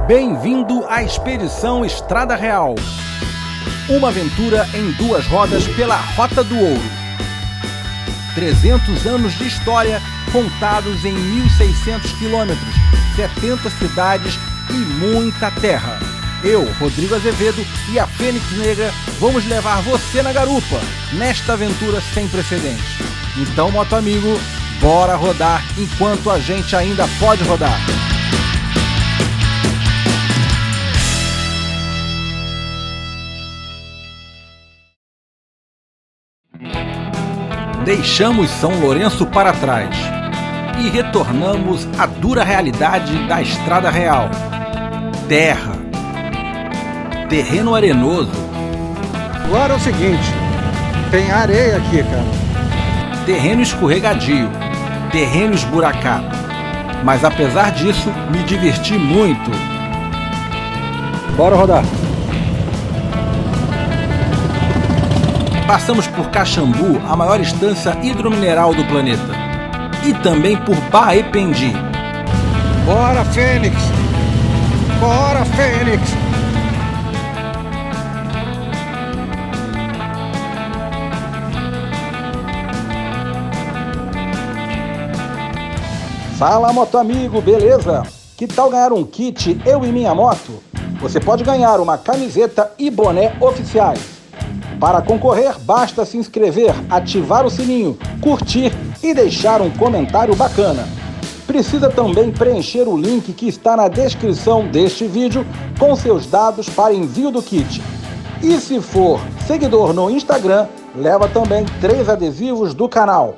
Bem-vindo à Expedição Estrada Real. Uma aventura em 2 rodas pela Rota do Ouro. 300 anos de história contados em 1.600 quilômetros, 70 cidades e muita terra. Eu, Rodrigo Azevedo e a Fênix Negra vamos levar você na garupa, nesta aventura sem precedentes. Então, moto amigo, bora rodar enquanto a gente ainda pode rodar. Deixamos São Lourenço para trás e retornamos à dura realidade da Estrada Real. Terra, terreno arenoso. Agora é o seguinte, tem areia aqui, cara. Terreno escorregadio, terreno esburacado. Mas apesar disso, me diverti muito. Bora rodar. Passamos por Caxambu, a maior estância hidromineral do planeta. E também por Baependi. Bora, Fênix! Bora, Fênix! Fala, moto amigo, beleza? Que tal ganhar um kit Eu e Minha Moto? Você pode ganhar uma camiseta e boné oficiais. Para concorrer, basta se inscrever, ativar o sininho, curtir e deixar um comentário bacana. Precisa também preencher o link que está na descrição deste vídeo com seus dados para envio do kit. E se for seguidor no Instagram, leva também 3 adesivos do canal.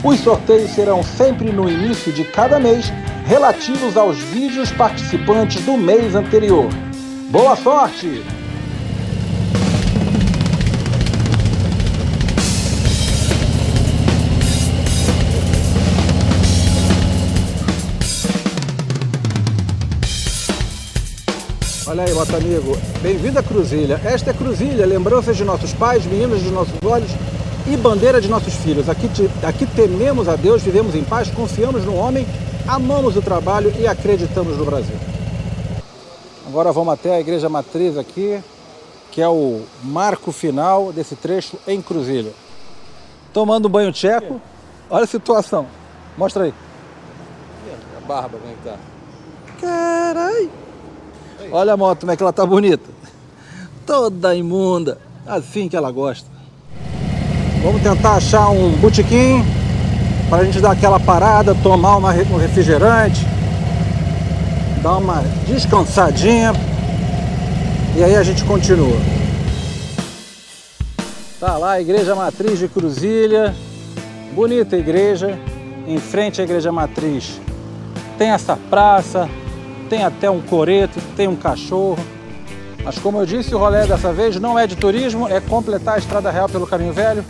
Os sorteios serão sempre no início de cada mês, relativos aos vídeos participantes do mês anterior. Boa sorte! Olha aí, moto amigo, bem-vindo à Cruzilha. Esta é Cruzilha, lembranças de nossos pais, meninas de nossos olhos e bandeira de nossos filhos. Aqui tememos a Deus, vivemos em paz, confiamos no homem, amamos o trabalho e acreditamos no Brasil. Agora vamos até a Igreja Matriz aqui, que é o marco final desse trecho em Cruzilha. Tomando um banho tcheco, olha a situação. Mostra aí. A barba, como é que tá? Carai! Olha a moto, como é que ela tá bonita. Toda imunda, assim que ela gosta. Vamos tentar achar um botequim para a gente dar aquela parada, tomar um refrigerante, dar uma descansadinha e aí a gente continua. Tá lá a Igreja Matriz de Cruzilha, bonita igreja, em frente à Igreja Matriz tem essa praça, tem até um coreto, tem um cachorro. Mas como eu disse, o rolê dessa vez não é de turismo, é completar a Estrada Real pelo Caminho Velho.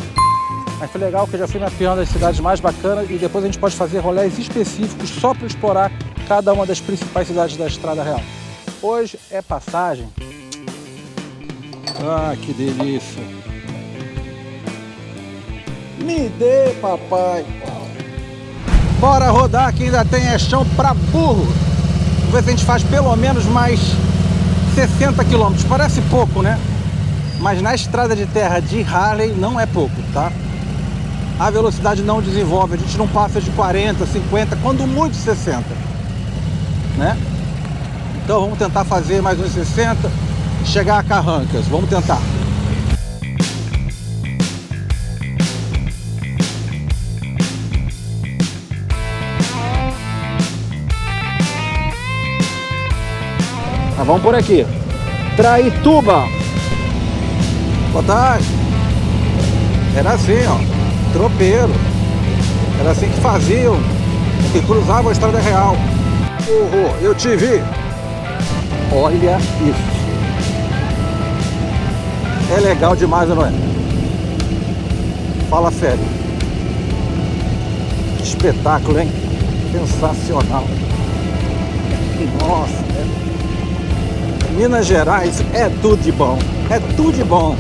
Mas foi legal que eu já fui mapeando as cidades mais bacanas e depois a gente pode fazer rolês específicos só para explorar cada uma das principais cidades da Estrada Real. Hoje é passagem. Ah, que delícia! Me dê, papai! Bora rodar que ainda tem chão para burro! Vamos ver se a gente faz pelo menos mais 60 quilômetros. Parece pouco, né? Mas na estrada de terra de Harley não é pouco, tá? A velocidade não desenvolve, a gente não passa de 40, 50, quando muito 60, né? Então vamos tentar fazer mais uns 60 e chegar a Carrancas. Vamos tentar. Vamos por aqui. Traituba. Boa tarde. Era assim, ó. Tropeiro. Era assim que faziam. Que cruzavam a Estrada Real. Eu te vi. Olha isso. É legal demais, não é? Fala sério. Que espetáculo, hein? Sensacional. Nossa. Minas Gerais é tudo de bom, é tudo de bom.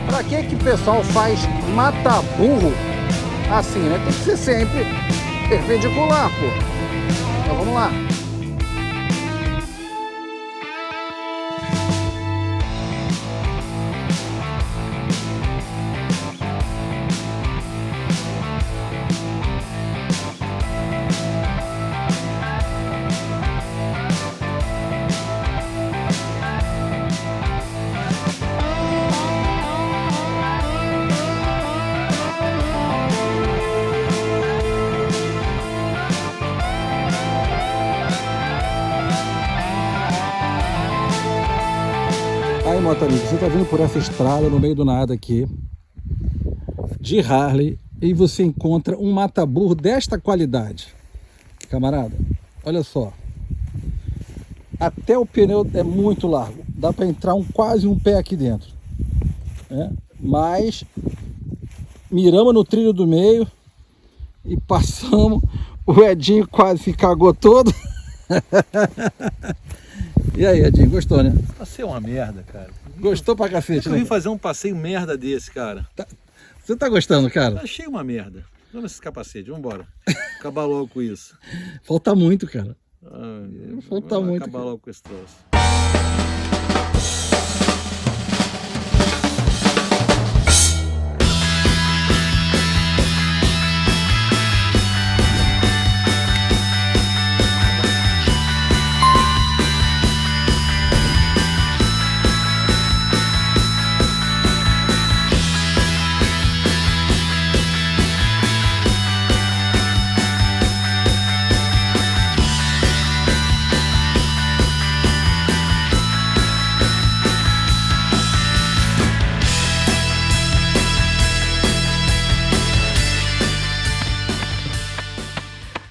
Pra que o pessoal faz mata-burro Assim, né? Tem que ser sempre perpendicular, pô. Então vamos lá. Aí, moto amigo, você tá vindo por essa estrada no meio do nada aqui, de Harley, e você encontra um mata-burro desta qualidade. Camarada, olha só. Até o pneu é muito largo. Dá para entrar quase um pé aqui dentro. Né? Mas miramos no trilho do meio e passamos. O Edinho quase se cagou todo. E aí, Edinho, gostou, né? Passeio é uma merda, cara. Gostou pra cacete, Eu né? vim fazer um passeio merda desse, cara. Você tá gostando, cara? Achei uma merda. Vamos esses capacetes, vambora. Acabar logo com isso. Falta muito, cara. Falta muito, acabar cara. logo com esse troço.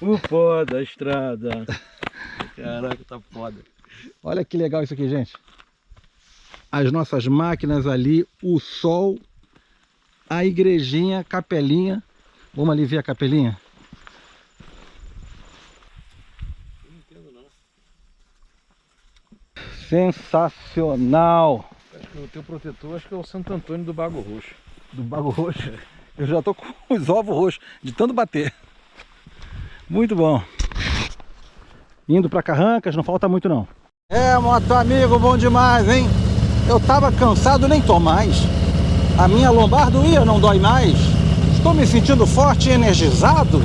O pó da estrada. Caraca, tá foda. Olha que legal isso aqui, gente. As nossas máquinas ali, o sol, a igrejinha, capelinha. Vamos ali ver a capelinha? Não entendo não. Sensacional! Acho que o teu protetor acho que é o Santo Antônio do Bago Roxo. Do Bago Roxo. Eu já tô com os ovos roxos, de tanto bater. Muito bom. Indo pra Carrancas, não falta muito não. É, moto amigo, bom demais, hein? Eu tava cansado, nem tô mais. A minha lombar doía, não dói mais. Estou me sentindo forte e energizado.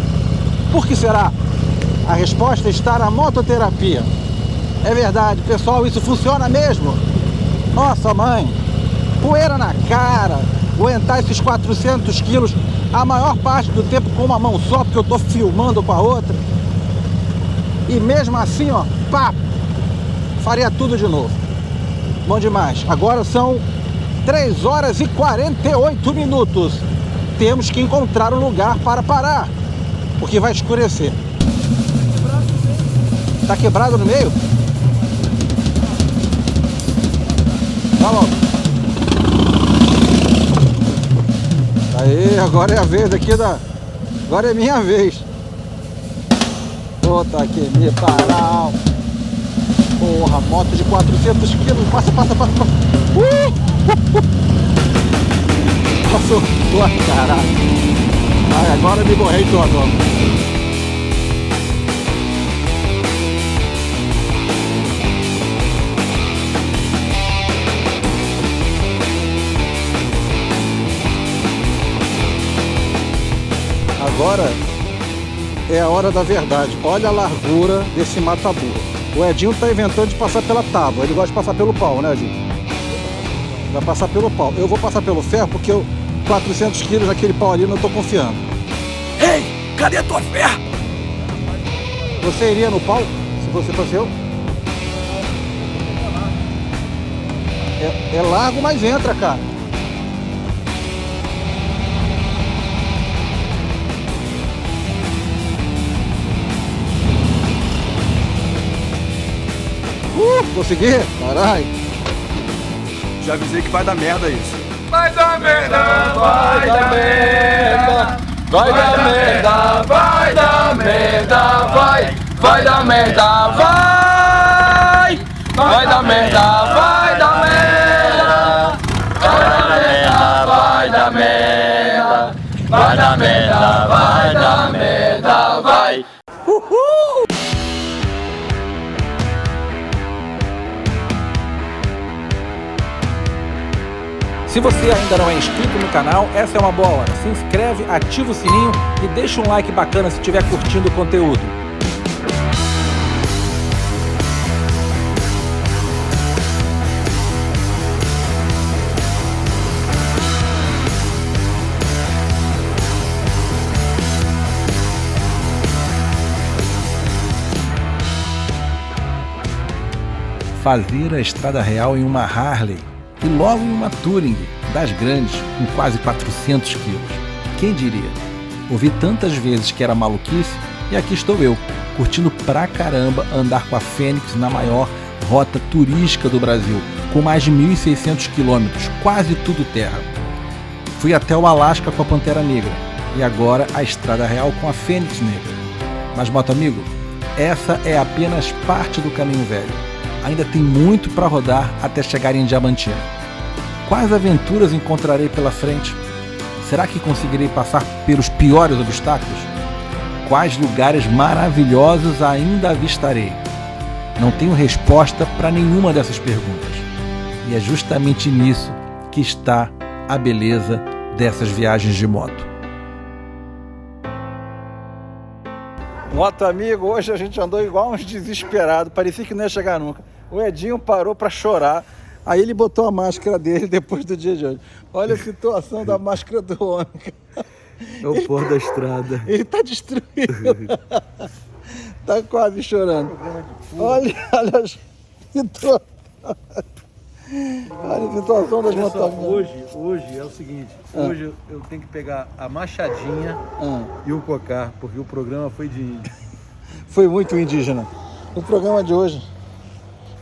Por que será? A resposta está na mototerapia. É verdade, pessoal, isso funciona mesmo. Nossa, mãe, poeira na cara, aguentar esses 400 quilos a maior parte do tempo com uma mão só, porque eu tô filmando com a outra. E mesmo assim, ó, pá, faria tudo de novo. Bom demais. Agora são 3 horas e 48 minutos. Temos que encontrar um lugar para parar, porque vai escurecer. Tá quebrado no meio? Tá logo. Aí, agora é a vez aqui da... Agora é minha vez. Puta que me pariu. Porra, moto de 400 quilos. Passa. Passou. Caralho. Ai, agora me borrei todo, ó. Agora é a hora da verdade. Olha a largura desse mata-burro. O Edinho tá inventando de passar pela tábua. Ele gosta de passar pelo pau, né, Edinho? Vai passar pelo pau. Eu vou passar pelo ferro porque eu 400 quilos naquele pau ali não tô confiando. Ei, cadê a tua fé? Você iria no pau se você fosse eu? É largo, mas entra, cara. Consegui? Caralho. Já avisei que vai dar merda isso. Vai dar merda, vai dar merda. Vai dar merda, vai dar merda, vai. Vai dar merda, vai. Vai dar merda, vai dar merda. Vai dar merda, vai dar merda. vai dar merda, vai dar merda, vai. Uhul! Se você ainda não é inscrito no canal, essa é uma boa hora. Se inscreve, ativa o sininho e deixa um like bacana se estiver curtindo o conteúdo. Fazer a estrada real em uma Harley e logo em uma Touring das grandes com quase 400 quilos. Quem diria? Ouvi tantas vezes que era maluquice e aqui estou eu, curtindo pra caramba andar com a Fênix na maior rota turística do Brasil, com mais de 1.600 quilômetros, quase tudo terra. Fui até o Alasca com a Pantera Negra e agora a estrada real com a Fênix Negra. Mas, moto amigo, essa é apenas parte do caminho velho. Ainda tem muito para rodar até chegar em Diamantina. Quais aventuras encontrarei pela frente? Será que conseguirei passar pelos piores obstáculos? Quais lugares maravilhosos ainda avistarei? Não tenho resposta para nenhuma dessas perguntas. E é justamente nisso que está a beleza dessas viagens de moto. Moto amigo, hoje a gente andou igual uns desesperados, parecia que não ia chegar nunca. O Edinho parou para chorar, aí ele botou a máscara dele depois do dia de hoje. Olha a situação da máscara do homem. É o pôr da estrada. Ele tá destruído. Tá quase chorando. Olha a situação. Olha a situação das motoqueiras. Hoje é o seguinte, hoje eu tenho que pegar a machadinha e o cocar, porque o programa foi de índio. Foi muito indígena. O programa de hoje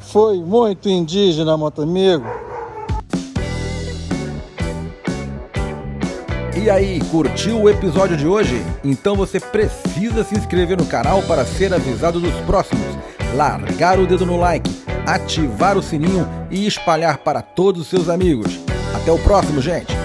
foi muito indígena, moto amigo. E aí, curtiu o episódio de hoje? Então você precisa se inscrever no canal para ser avisado dos próximos, largar o dedo no like, ativar o sininho e espalhar para todos os seus amigos. Até o próximo, gente!